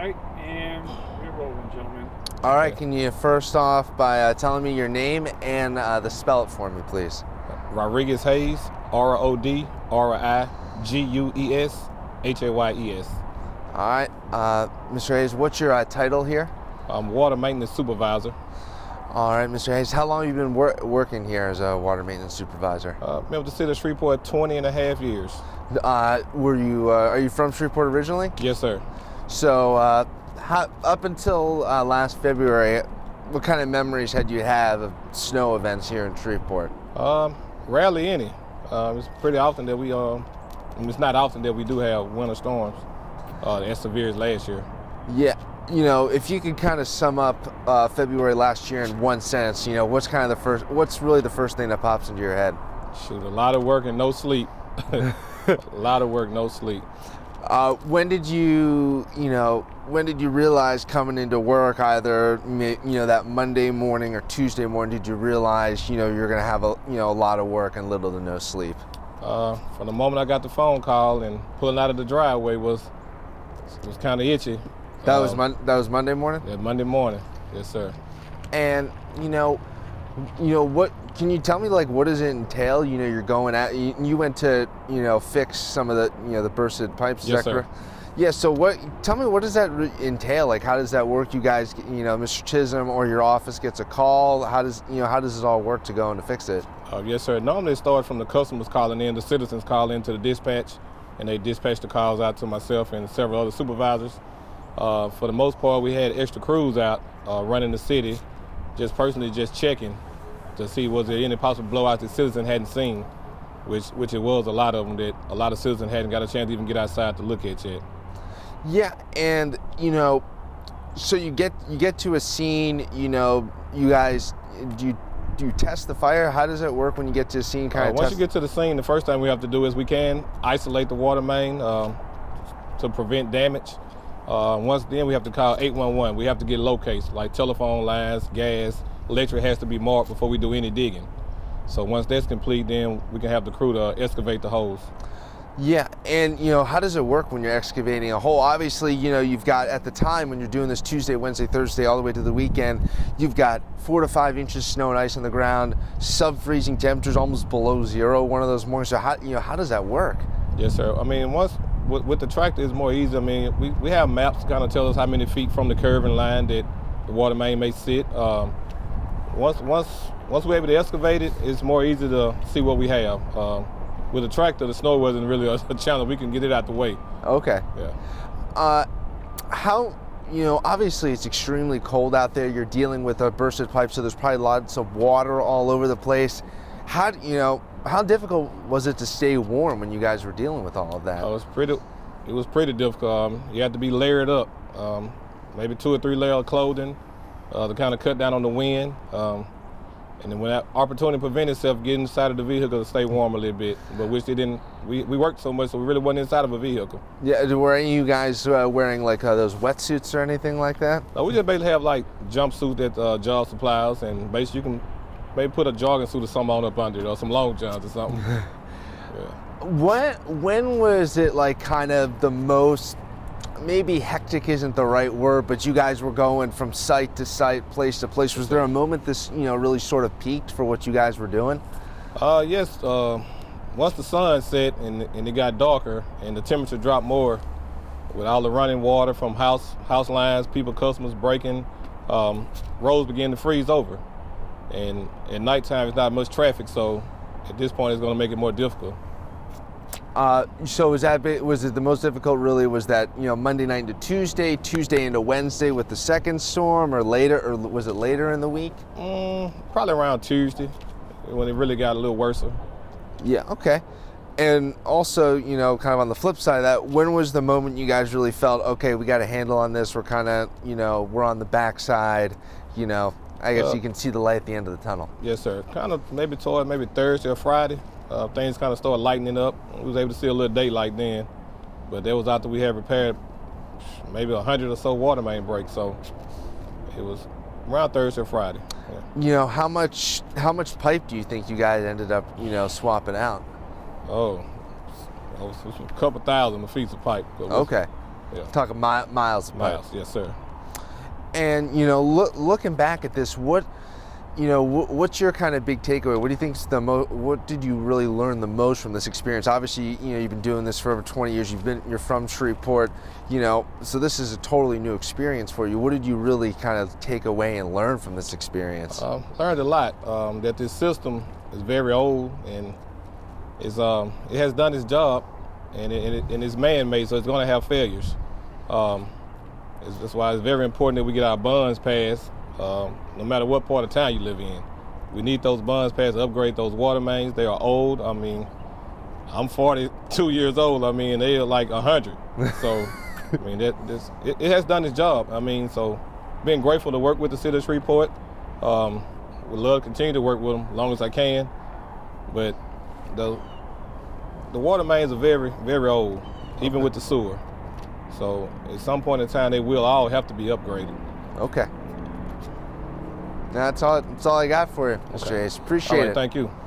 right, and we're rolling, gentlemen. All right, can you first off by telling me your name and the spell it for me, please? Rodrigues Hayes, R-O-D-R-I-G-U-E-S, H-A-Y-E-S. All right, Mr. Hayes, what's your title here? I'm water maintenance supervisor. All right, Mr. Hayes, how long have you been working here as a water maintenance supervisor? Been with the city of Shreveport 20 and a half years. Are you from Shreveport originally? Yes, sir. So up until last February, what kind of memories had you have of snow events here in Shreveport? Rarely any. It's pretty often that it's not often that we do have winter storms as severe as last year. Yeah, if you could kind of sum up February last year in one sentence, what's really the first thing that pops into your head? Shoot, a lot of work and no sleep. A lot of work, no sleep. When did you realize coming into work, either that Monday morning or Tuesday morning, did you realize you're going to have a lot of work and little to no sleep? From the moment I got the phone call and pulling out of the driveway was kind of itchy. That was Monday morning? Yeah, Monday morning. Yes, sir. And what can you tell me, like, what does it entail? You're going out, you went to fix some of the bursted pipes. Yes, sir. Yeah, so tell me, what does that entail? Like, how does that work? You guys, Mr. Chisholm or your office gets a call. How does it all work to go and to fix it? Yes, sir. Normally it starts from the customers calling in, the citizens call into the dispatch, and they dispatch the calls out to myself and several other supervisors. For the most part, we had extra crews out running the city, just checking to see was there any possible blowouts that citizens hadn't seen, which it was a lot of them that a lot of citizens hadn't got a chance to even get outside to look at yet. Yeah, and so you get to a scene. You guys, do you test the fire? How does it work when you get to a scene? Once you get to the scene, the first thing we have to do is we can isolate the water main to prevent damage. Once then, we have to call 811. We have to get locates like telephone lines, gas, electric has to be marked before we do any digging. So once that's complete, then we can have the crew to excavate the holes. Yeah, and how does it work when you're excavating a hole? Obviously, you've got, at the time when you're doing this Tuesday, Wednesday, Thursday, all the way to the weekend, you've got 4 to 5 inches of snow and ice on the ground, sub-freezing temperatures, almost below zero one of those mornings. So how does that work? Yes, sir. I mean, once with the tractor, it's more easy. I mean, we have maps kind of tell us how many feet from the curving line that the water main may sit. Once we're able to excavate it, it's more easy to see what we have. With a tractor, the snow wasn't really a challenge. We can get it out the way. Okay. Yeah. Obviously it's extremely cold out there. You're dealing with a bursted pipe, so there's probably lots of water all over the place. How difficult was it to stay warm when you guys were dealing with all of that? It was pretty difficult. You had to be layered up, maybe 2 or 3 layers of clothing to kind of cut down on the wind. And then when that opportunity prevented itself, getting inside of the vehicle to stay warm a little bit, but which they didn't. We worked so much, so we really wasn't inside of a vehicle. Yeah, were any of you guys wearing like those wetsuits or anything like that? We just basically have like jumpsuit that Jaws supplies, and basically you can maybe put a jogging suit or something on up under it, or some long johns or something. Yeah. When was it like kind of the most, maybe hectic isn't the right word, but you guys were going from site to site, place to place. Was there a moment this, really sort of peaked for what you guys were doing? Yes. Once the sun set and it got darker and the temperature dropped more, with all the running water from house lines, customers breaking, roads began to freeze over. And at nighttime, it's not much traffic, so at this point, it's going to make it more difficult. So was it the most difficult really was that, Monday night into Tuesday into Wednesday with the second storm, or later, or was it later in the week? Probably around Tuesday when it really got a little worse. Yeah, okay. And also, kind of on the flip side of that, when was the moment you guys really felt, okay, we got a handle on this, we're kind of, we're on the backside, I guess you can see the light at the end of the tunnel. Yes, sir. Kind of maybe Thursday or Friday. Things kind of started lightening up. We was able to see a little daylight then, but that was after we had repaired maybe 100 or so water main breaks. So it was around Thursday or Friday. Yeah. How much pipe do you think you guys ended up, swapping out? It was a couple thousand feet of pipe. Okay. Yeah. Talking miles of pipe. Miles, yes, sir. And you know, looking back at this, what's your kind of big takeaway? What do you think's what did you really learn the most from this experience? Obviously, you know, you've been doing this for over 20 years. You're from Shreveport, you know, so this is a totally new experience for you. What did you really kind of take away and learn from this experience? Learned a lot. That this system is very old and it has done its job, and it's man-made, so it's going to have failures. That's why it's very important that we get our bonds passed, no matter what part of town you live in. We need those bonds passed to upgrade those water mains. They are old. I mean, I'm 42 years old. I mean, they are like 100. So, I mean, it has done its job. I mean, so being grateful to work with the city of Shreveport. Would love to continue to work with them as long as I can. But the water mains are very, very old, even with the sewer. So at some point in time, they will all have to be upgraded. Okay. That's all I got for you, Mr. Ace. Appreciate All right, it. thank you.